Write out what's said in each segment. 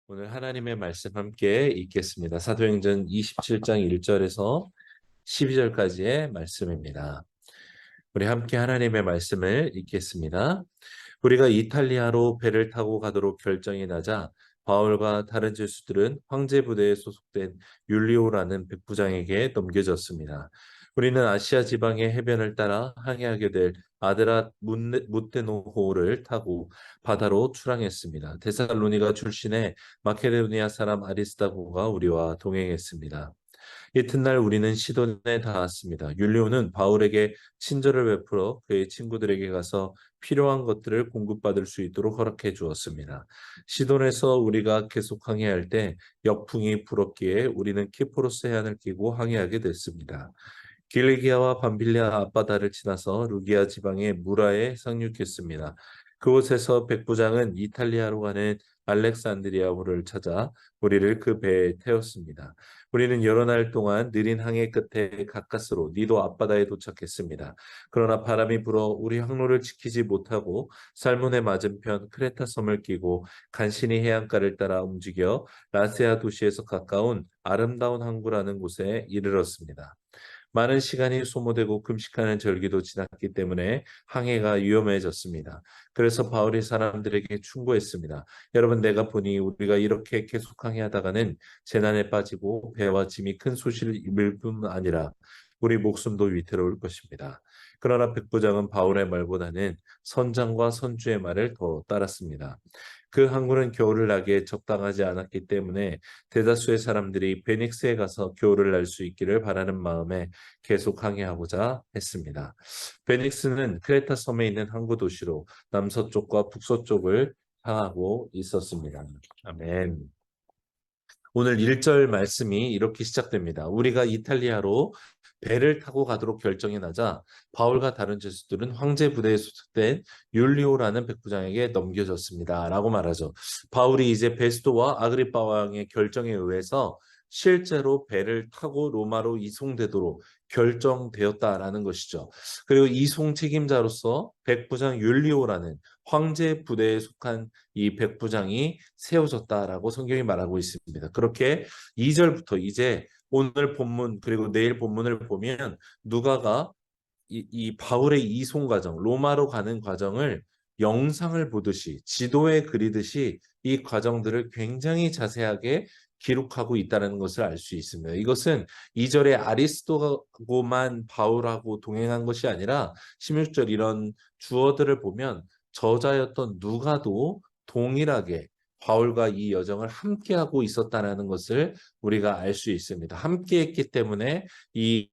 오늘 하나님의 말씀 함께 읽겠습니다. 사도행전 27장 1절에서 12절까지의 말씀입니다. 우리 함께 하나님의 말씀을 읽겠습니다. 우리가 이탈리아로 배를 타고 가도록 결정이 나자 바울과 다른 죄수들은 황제 부대에 소속된 율리오라는 백부장에게 넘겨졌습니다. 우리는 아시아 지방의 해변을 따라 항해하게 될 아드라 무테노호를 타고 바다로 출항했습니다. 데살로니가 출신의 마케도니아 사람 아리스다고가 우리와 동행했습니다. 이튿날 우리는 시돈에 닿았습니다. 율리오는 바울에게 친절을 베풀어 그의 친구들에게 가서 필요한 것들을 공급받을 수 있도록 허락해 주었습니다. 시돈에서 우리가 계속 항해할 때 역풍이 불었기에 우리는 키프로스 해안을 끼고 항해하게 됐습니다. 길리기아와 밤빌리아 앞바다를 지나서 루기아 지방의 무라에 상륙했습니다. 그곳에서 백부장은 이탈리아로 가는 알렉산드리아호를 찾아 우리를 그 배에 태웠습니다. 우리는 여러 날 동안 느린 항해 끝에 가까스로 니도 앞바다에 도착했습니다. 그러나 바람이 불어 우리 항로를 지키지 못하고 살문의 맞은편 크레타 섬을 끼고 간신히 해안가를 따라 움직여 라세아 도시에서 가까운 아름다운 항구라는 곳에 이르렀습니다. 많은 시간이 소모되고 금식하는 절기도 지났기 때문에 항해가 위험해졌습니다. 그래서 바울이 사람들에게 충고했습니다. 여러분, 내가 보니 우리가 이렇게 계속 항해하다가는 재난에 빠지고 배와 짐이 큰 소실을 입을 뿐 아니라 우리 목숨도 위태로울 것입니다. 그러나 백부장은 바울의 말보다는 선장과 선주의 말을 더 따랐습니다. 그 항구는 겨울을 나기에 적당하지 않았기 때문에 대다수의 사람들이 베닉스에 가서 겨울을 날 수 있기를 바라는 마음에 계속 항해하고자 했습니다. 베닉스는 크레타 섬에 있는 항구 도시로 남서쪽과 북서쪽을 향하고 있었습니다. 아멘. 오늘 1절 말씀이 이렇게 시작됩니다. 우리가 이탈리아로 배를 타고 가도록 결정이 나자 바울과 다른 죄수들은 황제 부대에 소속된 율리오라는 백부장에게 넘겨졌습니다. 라고 말하죠. 바울이 이제 베스도와 아그리파 왕의 결정에 의해서 실제로 배를 타고 로마로 이송되도록 결정되었다라는 것이죠. 그리고 이송 책임자로서 백부장 율리오라는 황제 부대에 속한 이 백부장이 세워졌다라고 성경이 말하고 있습니다. 그렇게 2절부터 이제 오늘 본문 그리고 내일 본문을 보면 누가가 이 바울의 이송 과정, 로마로 가는 과정을 영상을 보듯이 지도에 그리듯이 이 과정들을 굉장히 자세하게 기록하고 있다는 것을 알 수 있습니다. 이것은 2절에 아리스도고만 바울하고 동행한 것이 아니라 16절 이런 주어들을 보면 저자였던 누가도 동일하게 바울과 이 여정을 함께하고 있었다는 것을 우리가 알 수 있습니다. 함께했기 때문에 이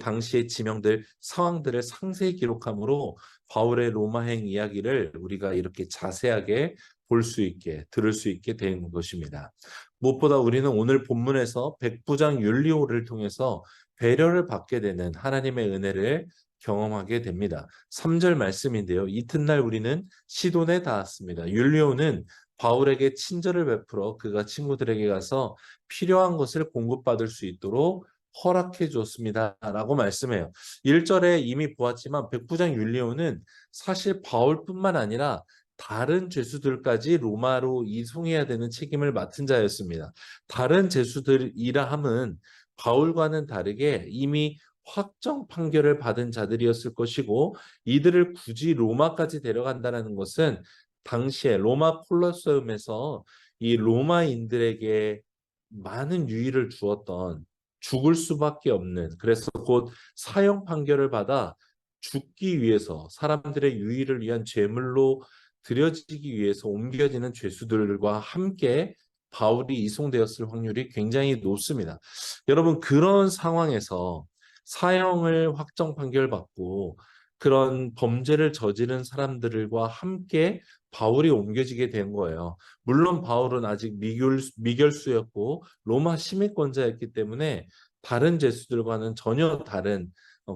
당시의 지명들, 상황들을 상세히 기록함으로 바울의 로마행 이야기를 우리가 이렇게 자세하게 볼 수 있게, 들을 수 있게 된 것입니다. 무엇보다 우리는 오늘 본문에서 백부장 율리오를 통해서 배려를 받게 되는 하나님의 은혜를 경험하게 됩니다. 3절 말씀인데요. 이튿날 우리는 시돈에 닿았습니다. 율리오는 바울에게 친절을 베풀어 그가 친구들에게 가서 필요한 것을 공급받을 수 있도록 허락해 줬습니다. 라고 말씀해요. 1절에 이미 보았지만 백부장 율리오는 사실 바울뿐만 아니라 다른 죄수들까지 로마로 이송해야 되는 책임을 맡은 자였습니다. 다른 죄수들이라 함은 바울과는 다르게 이미 확정 판결을 받은 자들이었을 것이고 이들을 굳이 로마까지 데려간다는 것은 당시에 로마 콜로세움에서 이 로마인들에게 많은 유의를 주었던 죽을 수밖에 없는 그래서 곧 사형 판결을 받아 죽기 위해서 사람들의 유의를 위한 제물로 드려지기 위해서 옮겨지는 죄수들과 함께 바울이 이송되었을 확률이 굉장히 높습니다. 여러분 그런 상황에서 사형을 확정 판결받고 그런 범죄를 저지른 사람들과 함께 바울이 옮겨지게 된 거예요. 물론 바울은 아직 미결수였고 로마 시민권자였기 때문에 다른 죄수들과는 전혀 다른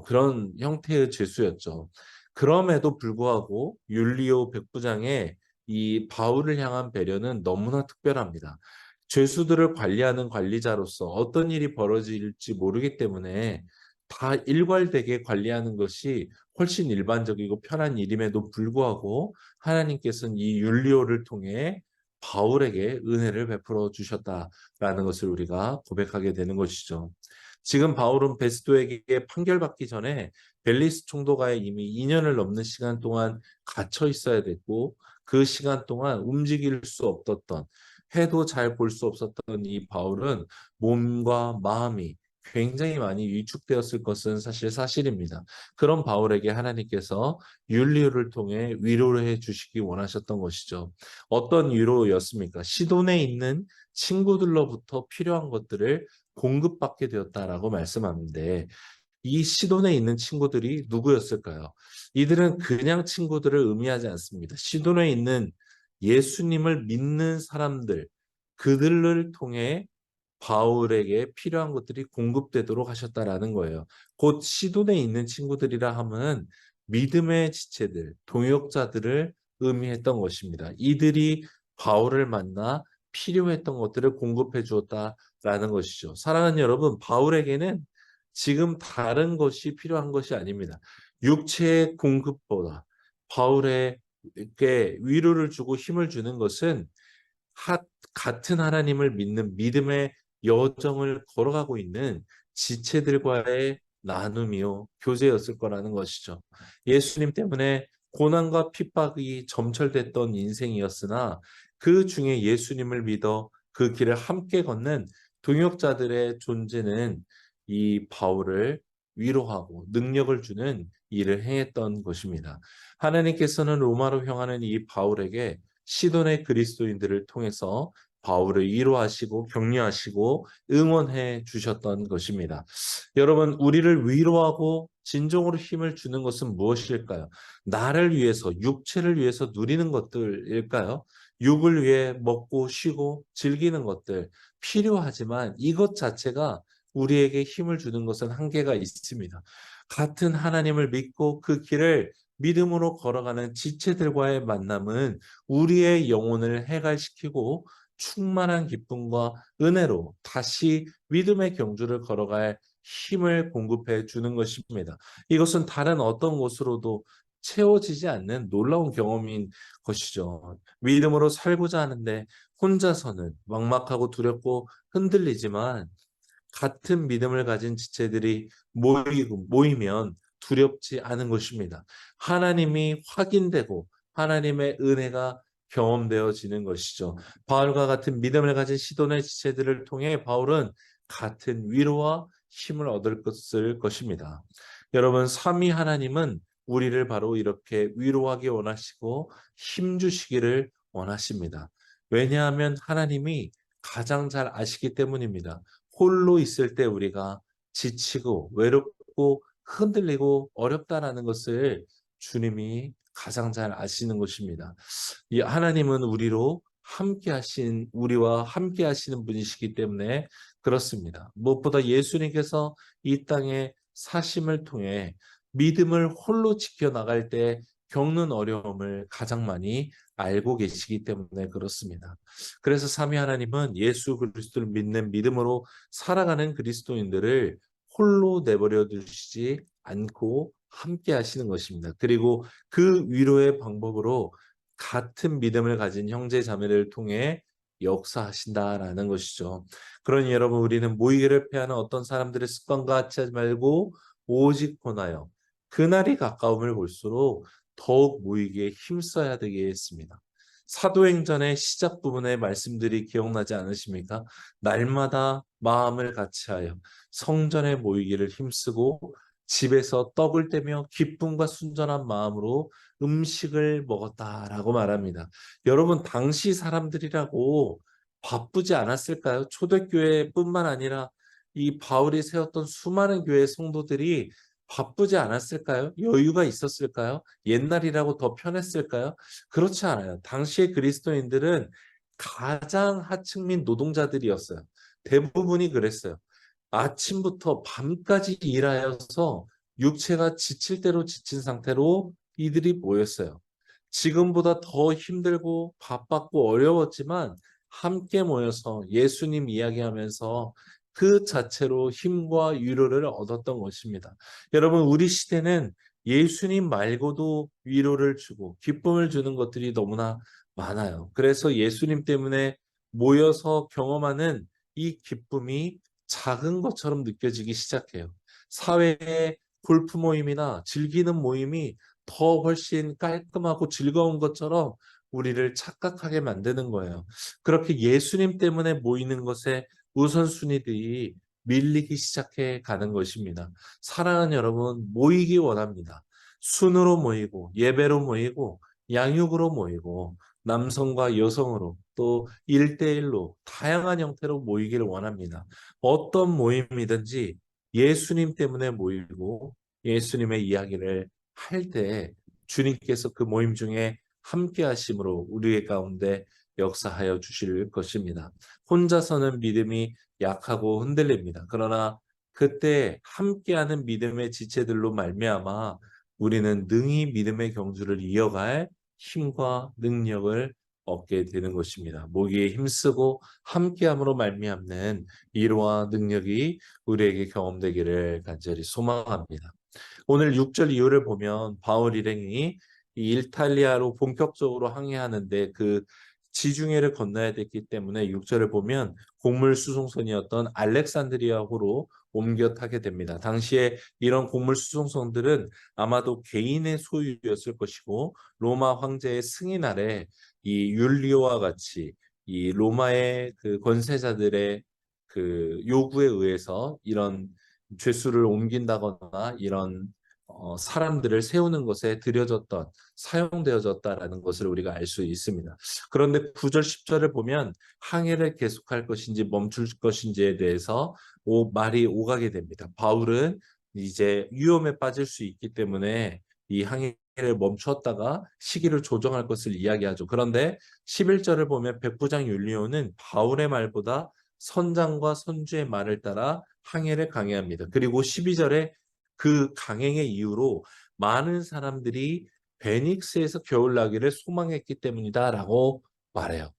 그런 형태의 죄수였죠. 그럼에도 불구하고 율리오 백부장의 이 바울을 향한 배려는 너무나 특별합니다. 죄수들을 관리하는 관리자로서 어떤 일이 벌어질지 모르기 때문에 다 일괄되게 관리하는 것이 훨씬 일반적이고 편한 일임에도 불구하고 하나님께서는 이 율리오를 통해 바울에게 은혜를 베풀어 주셨다라는 것을 우리가 고백하게 되는 것이죠. 지금 바울은 베스도에게 판결받기 전에 벨리스 총독과에 이미 2년을 넘는 시간 동안 갇혀 있어야 됐고, 그 시간 동안 움직일 수 없었던, 해도 잘 볼 수 없었던 이 바울은 몸과 마음이 굉장히 많이 위축되었을 것은 사실입니다. 그런 바울에게 하나님께서 율리오를 통해 위로를 해 주시기 원하셨던 것이죠. 어떤 위로였습니까? 시돈에 있는 친구들로부터 필요한 것들을 공급받게 되었다라고 말씀하는데, 이 시돈에 있는 친구들이 누구였을까요? 이들은 그냥 친구들을 의미하지 않습니다. 시돈에 있는 예수님을 믿는 사람들, 그들을 통해 바울에게 필요한 것들이 공급되도록 하셨다라는 거예요. 곧 시돈에 있는 친구들이라 함은 믿음의 지체들, 동역자들을 의미했던 것입니다. 이들이 바울을 만나 필요했던 것들을 공급해 주었다라는 것이죠. 사랑하는 여러분, 바울에게는 지금 다른 것이 필요한 것이 아닙니다. 육체의 공급보다 바울에게 위로를 주고 힘을 주는 것은 같은 하나님을 믿는 믿음의 여정을 걸어가고 있는 지체들과의 나눔이요, 교제였을 거라는 것이죠. 예수님 때문에 고난과 핍박이 점철됐던 인생이었으나 그 중에 예수님을 믿어 그 길을 함께 걷는 동역자들의 존재는 이 바울을 위로하고 능력을 주는 일을 행했던 것입니다. 하나님께서는 로마로 향하는 이 바울에게 시돈의 그리스도인들을 통해서 바울을 위로하시고 격려하시고 응원해 주셨던 것입니다. 여러분, 우리를 위로하고 진정으로 힘을 주는 것은 무엇일까요? 나를 위해서, 육체를 위해서 누리는 것들일까요? 육을 위해 먹고 쉬고 즐기는 것들 필요하지만 이것 자체가 우리에게 힘을 주는 것은 한계가 있습니다. 같은 하나님을 믿고 그 길을 믿음으로 걸어가는 지체들과의 만남은 우리의 영혼을 해갈시키고 충만한 기쁨과 은혜로 다시 믿음의 경주를 걸어갈 힘을 공급해 주는 것입니다. 이것은 다른 어떤 것으로도 채워지지 않는 놀라운 경험인 것이죠. 믿음으로 살고자 하는데 혼자서는 막막하고 두렵고 흔들리지만 같은 믿음을 가진 지체들이 모이면 두렵지 않은 것입니다. 하나님이 확인되고 하나님의 은혜가 경험되어지는 것이죠. 바울과 같은 믿음을 가진 시돈의 지체들을 통해 바울은 같은 위로와 힘을 얻을 것입니다. 여러분, 삼위 하나님은 우리를 바로 이렇게 위로하기 원하시고 힘 주시기를 원하십니다. 왜냐하면 하나님이 가장 잘 아시기 때문입니다. 홀로 있을 때 우리가 지치고 외롭고 흔들리고 어렵다라는 것을 주님이 가장 잘 아시는 것입니다. 이 하나님은 우리와 함께 하시는 분이시기 때문에 그렇습니다. 무엇보다 예수님께서 이 땅에 사심을 통해 믿음을 홀로 지켜나갈 때 겪는 어려움을 가장 많이 알고 계시기 때문에 그렇습니다. 그래서 삼위 하나님은 예수 그리스도를 믿는 믿음으로 살아가는 그리스도인들을 홀로 내버려 두시지 않고 함께 하시는 것입니다. 그리고 그 위로의 방법으로 같은 믿음을 가진 형제 자매를 통해 역사하신다라는 것이죠. 그러니 여러분, 우리는 모이기를 패하는 어떤 사람들의 습관과 같이 하지 말고 오직 권하여 그날이 가까움을 볼수록 더욱 모이기에 힘써야 되겠습니다. 사도행전의 시작 부분의 말씀들이 기억나지 않으십니까? 날마다 마음을 같이하여 성전에 모이기를 힘쓰고 집에서 떡을 떼며 기쁨과 순전한 마음으로 음식을 먹었다라고 말합니다. 여러분, 당시 사람들이라고 바쁘지 않았을까요? 초대교회뿐만 아니라 이 바울이 세웠던 수많은 교회 성도들이 바쁘지 않았을까요? 여유가 있었을까요? 옛날이라고 더 편했을까요? 그렇지 않아요. 당시의 그리스도인들은 가장 하층민 노동자들이었어요. 대부분이 그랬어요. 아침부터 밤까지 일하여서 육체가 지칠 대로 지친 상태로 이들이 모였어요. 지금보다 더 힘들고 바빴고 어려웠지만 함께 모여서 예수님 이야기하면서 그 자체로 힘과 위로를 얻었던 것입니다. 여러분, 우리 시대는 예수님 말고도 위로를 주고 기쁨을 주는 것들이 너무나 많아요. 그래서 예수님 때문에 모여서 경험하는 이 기쁨이 작은 것처럼 느껴지기 시작해요. 사회의 골프 모임이나 즐기는 모임이 더 훨씬 깔끔하고 즐거운 것처럼 우리를 착각하게 만드는 거예요. 그렇게 예수님 때문에 모이는 것에 우선순위들이 밀리기 시작해 가는 것입니다. 사랑하는 여러분, 모이기 원합니다. 순으로 모이고, 예배로 모이고, 양육으로 모이고, 남성과 여성으로 또 1대1로 다양한 형태로 모이기를 원합니다. 어떤 모임이든지 예수님 때문에 모이고 예수님의 이야기를 할 때 주님께서 그 모임 중에 함께 하심으로 우리의 가운데 역사하여 주실 것입니다. 혼자서는 믿음이 약하고 흔들립니다. 그러나 그때 함께하는 믿음의 지체들로 말미암아 우리는 능히 믿음의 경주를 이어갈 힘과 능력을 얻게 되는 것입니다. 모기에 힘쓰고 함께함으로 말미암는 이로와 능력이 우리에게 경험되기를 간절히 소망합니다. 오늘 6절 이후를 보면 바울 일행이 이 이탈리아로 본격적으로 항해하는데 그 지중해를 건너야 됐기 때문에 6절을 보면 곡물 수송선이었던 알렉산드리아호로 옮겨 타게 됩니다. 당시에 이런 곡물 수송선들은 아마도 개인의 소유였을 것이고 로마 황제의 승인 아래 이 율리오와 같이 이 로마의 그 권세자들의 그 요구에 의해서 이런 죄수를 옮긴다거나 이런 사람들을 세우는 것에 들여졌던 사용되어졌다라는 것을 우리가 알 수 있습니다. 그런데 9절 10절을 보면 항해를 계속할 것인지 멈출 것인지에 대해서 말이 오가게 됩니다. 바울은 이제 위험에 빠질 수 있기 때문에 이 항해를 멈췄다가 시기를 조정할 것을 이야기하죠. 그런데 11절을 보면 백부장 율리오는 바울의 말보다 선장과 선주의 말을 따라 항해를 강행합니다. 그리고 12절에 그 강행의 이유로 많은 사람들이 베닉스에서 겨울나기를 소망했기 때문이다라고 말해요.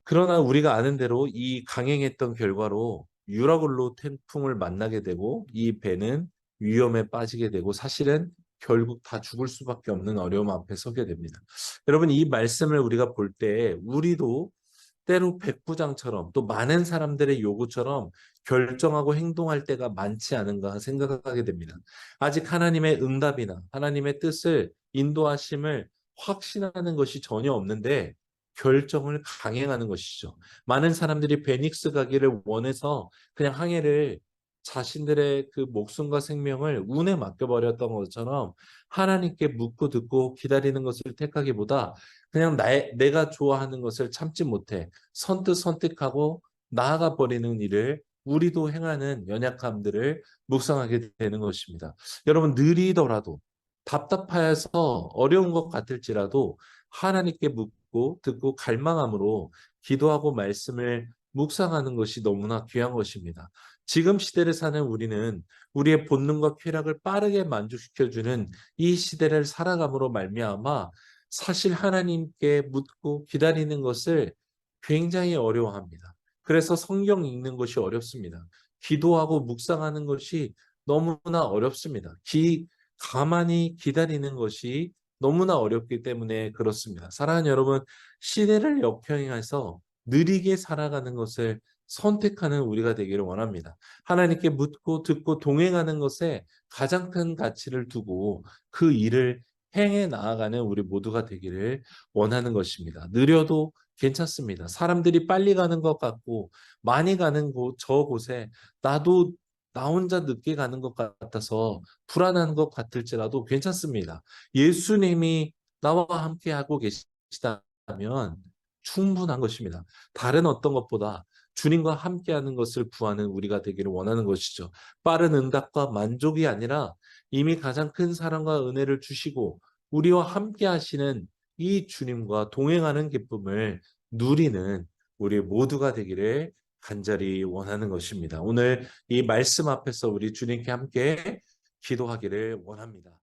그러나 우리가 아는 대로 이 강행했던 결과로 유라굴로 태풍을 만나게 되고 이 배는 위험에 빠지게 되고 사실은 결국 다 죽을 수밖에 없는 어려움 앞에 서게 됩니다. 여러분 이 말씀을 우리가 볼 때 우리도 때로 백부장처럼 또 많은 사람들의 요구처럼 결정하고 행동할 때가 많지 않은가 생각하게 됩니다. 아직 하나님의 응답이나 하나님의 뜻을 인도하심을 확신하는 것이 전혀 없는데 결정을 강행하는 것이죠. 많은 사람들이 베닉스 가기를 원해서 그냥 항해를 자신들의 그 목숨과 생명을 운에 맡겨버렸던 것처럼 하나님께 묻고 듣고 기다리는 것을 택하기보다 그냥 내가 좋아하는 것을 참지 못해 선뜻 선택하고 나아가 버리는 일을 우리도 행하는 연약함들을 묵상하게 되는 것입니다. 여러분 느리더라도 답답하여서 어려운 것 같을지라도 하나님께 묻고 듣고 갈망함으로 기도하고 말씀을 묵상하는 것이 너무나 귀한 것입니다. 지금 시대를 사는 우리는 우리의 본능과 쾌락을 빠르게 만족시켜주는 이 시대를 살아감으로 말미암아 사실 하나님께 묻고 기다리는 것을 굉장히 어려워합니다. 그래서 성경 읽는 것이 어렵습니다. 기도하고 묵상하는 것이 너무나 어렵습니다. 가만히 기다리는 것이 너무나 어렵기 때문에 그렇습니다. 사랑하는 여러분, 시대를 역행해서 느리게 살아가는 것을 선택하는 우리가 되기를 원합니다. 하나님께 묻고 듣고 동행하는 것에 가장 큰 가치를 두고 그 일을 행해 나아가는 우리 모두가 되기를 원하는 것입니다. 느려도 괜찮습니다. 사람들이 빨리 가는 것 같고 많이 가는 저곳에 나도 나 혼자 늦게 가는 것 같아서 불안한 것 같을지라도 괜찮습니다. 예수님이 나와 함께 하고 계시다면 충분한 것입니다. 다른 어떤 것보다 주님과 함께하는 것을 구하는 우리가 되기를 원하는 것이죠. 빠른 응답과 만족이 아니라 이미 가장 큰 사랑과 은혜를 주시고 우리와 함께 하시는 이 주님과 동행하는 기쁨을 누리는 우리 모두가 되기를 간절히 원하는 것입니다. 오늘 이 말씀 앞에서 우리 주님께 함께 기도하기를 원합니다.